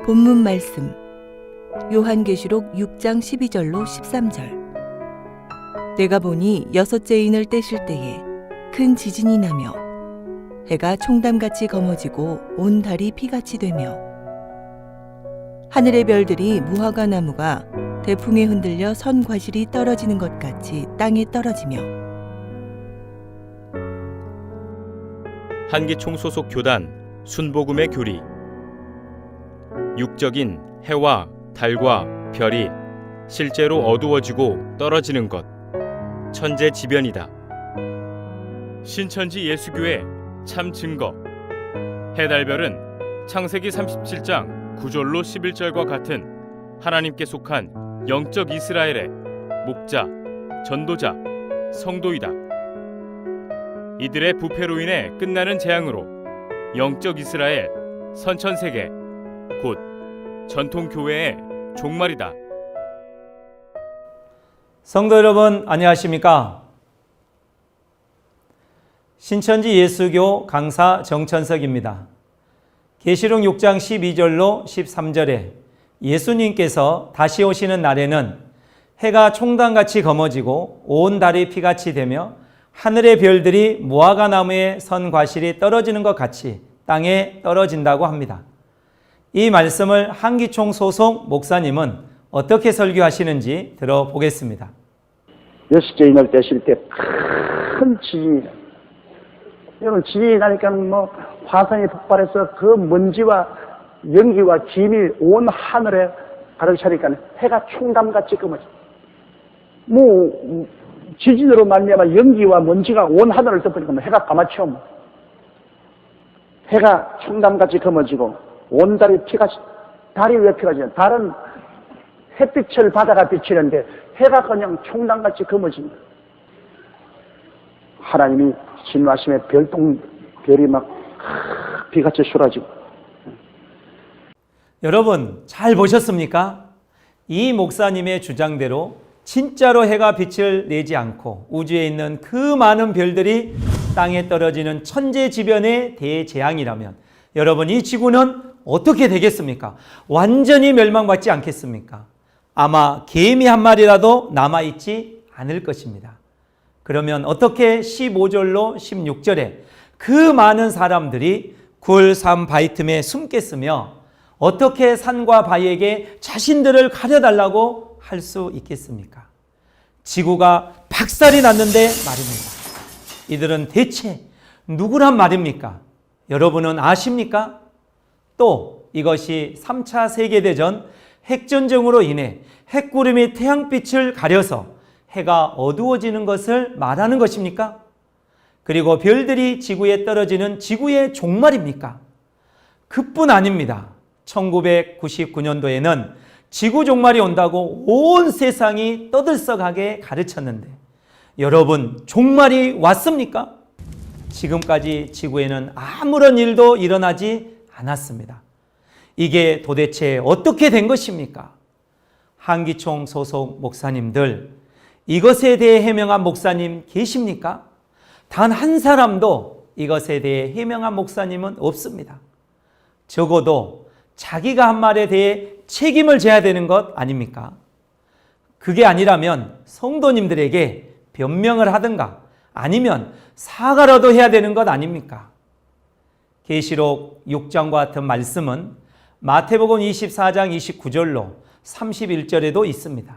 본문 말씀 요한계시록 6장 12절로 13절. 내가 보니 여섯째 인을 떼실 때에 큰 지진이 나며 해가 총담같이 검어지고 온 달이 피같이 되며 하늘의 별들이 무화과 나무가 대풍에 흔들려 선 과실이 떨어지는 것 같이 땅에 떨어지며 한기총 소속 교단 순복음의 교리. 육적인 해와 달과 별이 실제로 어두워지고 떨어지는 것, 천재지변이다. 신천지 예수교회 참 증거. 해달별은 창세기 37장 9절로 11절과 같은 하나님께 속한 영적 이스라엘의 목자, 전도자, 성도이다. 이들의 부패로 인해 끝나는 재앙으로 영적 이스라엘 선천세계 곧 전통교회의 종말이다. 성도 여러분 안녕하십니까? 신천지 예수교 강사 정천석입니다. 계시록 6장 12절로 13절에 예수님께서 다시 오시는 날에는 해가 총단같이 검어지고 온 달이 피같이 되며 하늘의 별들이 무화과 나무에 선 과실이 떨어지는 것 같이 땅에 떨어진다고 합니다. 이 말씀을 한기총 소속 목사님은 어떻게 설교하시는지 들어보겠습니다. 여섯째 인을 떼실 때 큰 지진이 나요. 여러분, 지진이 나니까 화산이 폭발해서 그 먼지와 연기와 김이 온 하늘에 가득 차니까 해가 총담같이 검어져. 지진으로 말미암아 연기와 먼지가 온 하늘을 덮으니까 해가 까맣죠. 해가 총담같이 검어지고 온 달이 달이 왜 피같이? 달은 햇빛을 받아가 비치는데 해가 그냥 총담같이 검어집니다. 하나님이 진노하심에 별이 막 비같이 쏟아지고. 여러분 잘 보셨습니까? 이 목사님의 주장대로 진짜로 해가 빛을 내지 않고 우주에 있는 그 많은 별들이 땅에 떨어지는 천재지변의 대재앙이라면 여러분 이 지구는 어떻게 되겠습니까? 완전히 멸망받지 않겠습니까? 아마 개미 한 마리라도 남아있지 않을 것입니다. 그러면 어떻게 15절로 16절에 그 많은 사람들이 굴, 산, 바위 틈에 숨겠으며 어떻게 산과 바위에게 자신들을 가려달라고 할 수 있겠습니까? 지구가 박살이 났는데 말입니다. 이들은 대체 누구란 말입니까? 여러분은 아십니까? 또 이것이 3차 세계대전 핵전쟁으로 인해 핵구름이 태양빛을 가려서 해가 어두워지는 것을 말하는 것입니까? 그리고 별들이 지구에 떨어지는 지구의 종말입니까? 그뿐 아닙니다. 1999년도에는 지구 종말이 온다고 온 세상이 떠들썩하게 가르쳤는데 여러분 종말이 왔습니까? 지금까지 지구에는 아무런 일도 일어나지 않았습니다. 이게 도대체 어떻게 된 것입니까? 한기총 소속 목사님들, 이것에 대해 해명한 목사님 계십니까? 단 한 사람도 이것에 대해 해명한 목사님은 없습니다. 적어도 자기가 한 말에 대해 책임을 져야 되는 것 아닙니까? 그게 아니라면 성도님들에게 변명을 하든가 아니면 사과라도 해야 되는 것 아닙니까? 계시록 6장과 같은 말씀은 마태복음 24장 29절로 31절에도 있습니다.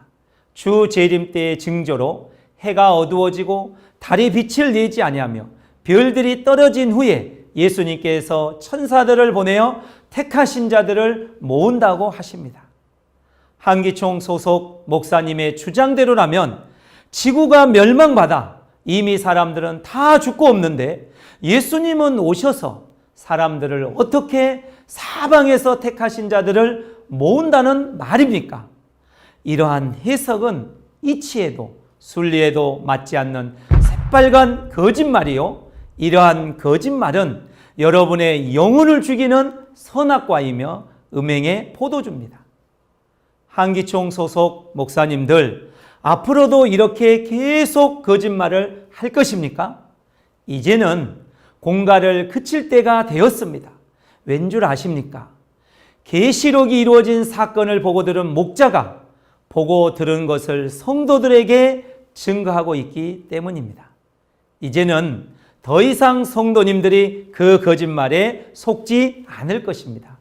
주 재림 때의 징조로 해가 어두워지고 달이 빛을 내지 아니하며 별들이 떨어진 후에 예수님께서 천사들을 보내어 택하신 자들을 모은다고 하십니다. 한기총 소속 목사님의 주장대로라면 지구가 멸망받아 이미 사람들은 다 죽고 없는데 예수님은 오셔서 사람들을 어떻게 사방에서 택하신 자들을 모은다는 말입니까? 이러한 해석은 이치에도 순리에도 맞지 않는 새빨간 거짓말이요. 이러한 거짓말은 여러분의 영혼을 죽이는 선악과이며 음행의 포도주입니다. 한기총 소속 목사님들, 앞으로도 이렇게 계속 거짓말을 할 것입니까? 이제는 공갈을 그칠 때가 되었습니다. 왠 줄 아십니까? 계시록이 이루어진 사건을 보고 들은 목자가 보고 들은 것을 성도들에게 증거하고 있기 때문입니다. 이제는 더 이상 성도님들이 그 거짓말에 속지 않을 것입니다.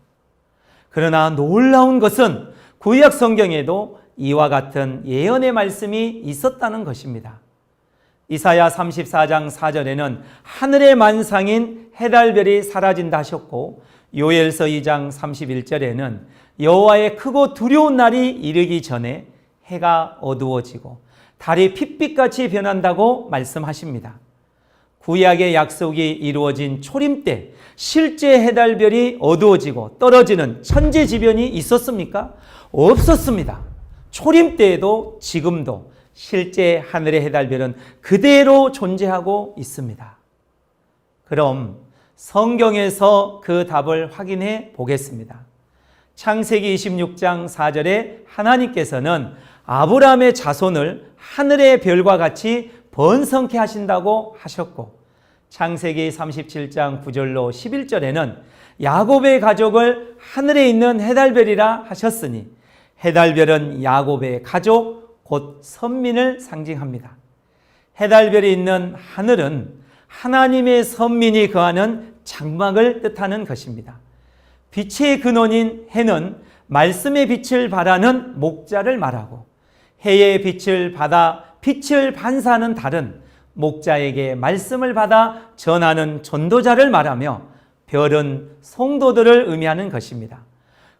그러나 놀라운 것은 구약 성경에도 이와 같은 예언의 말씀이 있었다는 것입니다. 이사야 34장 4절에는 하늘의 만상인 해달별이 사라진다 하셨고, 요엘서 2장 31절에는 여호와의 크고 두려운 날이 이르기 전에 해가 어두워지고 달이 핏빛같이 변한다고 말씀하십니다. 구약의 약속이 이루어진 초림 때 실제 해달별이 어두워지고 떨어지는 천재지변이 있었습니까? 없었습니다. 초림 때에도 지금도 실제 하늘의 해달별은 그대로 존재하고 있습니다. 그럼 성경에서 그 답을 확인해 보겠습니다. 창세기 26장 4절에 하나님께서는 아브라함의 자손을 하늘의 별과 같이 번성케 하신다고 하셨고, 창세기 37장 9절로 11절에는 야곱의 가족을 하늘에 있는 해달별이라 하셨으니 해달별은 야곱의 가족 곧 선민을 상징합니다. 해달별이 있는 하늘은 하나님의 선민이 거하는 장막을 뜻하는 것입니다. 빛의 근원인 해는 말씀의 빛을 발하는 목자를 말하고, 해의 빛을 받아 빛을 반사하는 달은 목자에게 말씀을 받아 전하는 전도자를 말하며, 별은 성도들을 의미하는 것입니다.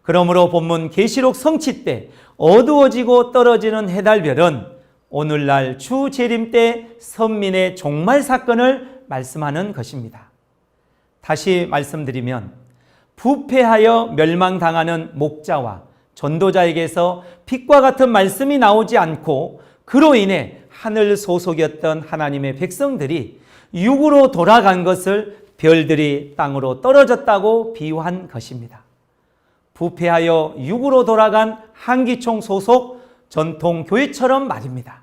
그러므로 본문 계시록 성취 때 어두워지고 떨어지는 해달별은 오늘날 주 재림 때 선민의 종말 사건을 말씀하는 것입니다. 다시 말씀드리면, 부패하여 멸망당하는 목자와 전도자에게서 빛과 같은 말씀이 나오지 않고, 그로 인해 하늘 소속이었던 하나님의 백성들이 육으로 돌아간 것을 별들이 땅으로 떨어졌다고 비유한 것입니다. 부패하여 육으로 돌아간 한기총 소속 전통 교회처럼 말입니다.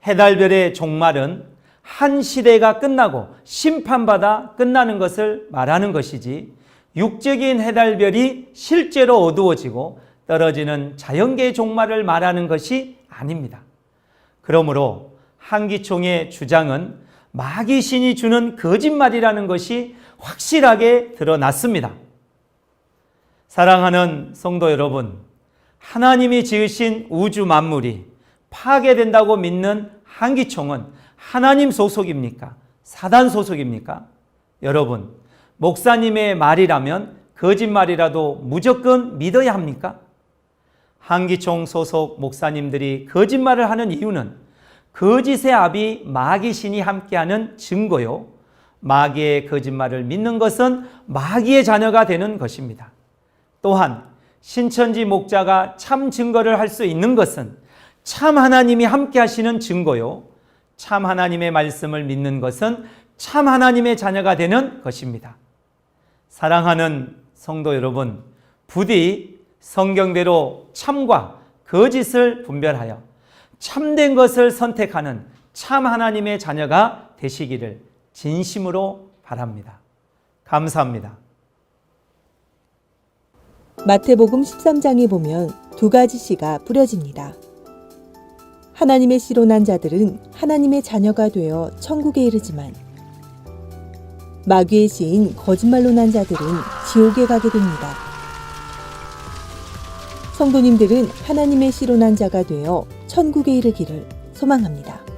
해달별의 종말은 한 시대가 끝나고 심판받아 끝나는 것을 말하는 것이지, 육적인 해달별이 실제로 어두워지고 떨어지는 자연계의 종말을 말하는 것이 아닙니다. 그러므로 한기총의 주장은 마귀신이 주는 거짓말이라는 것이 확실하게 드러났습니다. 사랑하는 성도 여러분, 하나님이 지으신 우주 만물이 파괴된다고 믿는 한기총은 하나님 소속입니까? 사단 소속입니까? 여러분, 목사님의 말이라면 거짓말이라도 무조건 믿어야 합니까? 한기총 소속 목사님들이 거짓말을 하는 이유는 거짓의 아비 마귀신이 함께하는 증거요, 마귀의 거짓말을 믿는 것은 마귀의 자녀가 되는 것입니다. 또한 신천지 목자가 참 증거를 할 수 있는 것은 참 하나님이 함께 하시는 증거요, 참 하나님의 말씀을 믿는 것은 참 하나님의 자녀가 되는 것입니다. 사랑하는 성도 여러분, 부디 성경대로 참과 거짓을 분별하여 참된 것을 선택하는 참 하나님의 자녀가 되시기를 진심으로 바랍니다. 감사합니다. 마태복음 13장에 보면 두 가지 씨가 뿌려집니다. 하나님의 씨로 난 자들은 하나님의 자녀가 되어 천국에 이르지만, 마귀의 씨인 거짓말로 난 자들은 지옥에 가게 됩니다. 성도님들은 하나님의 씨로 난 자가 되어 천국에 이르기를 소망합니다.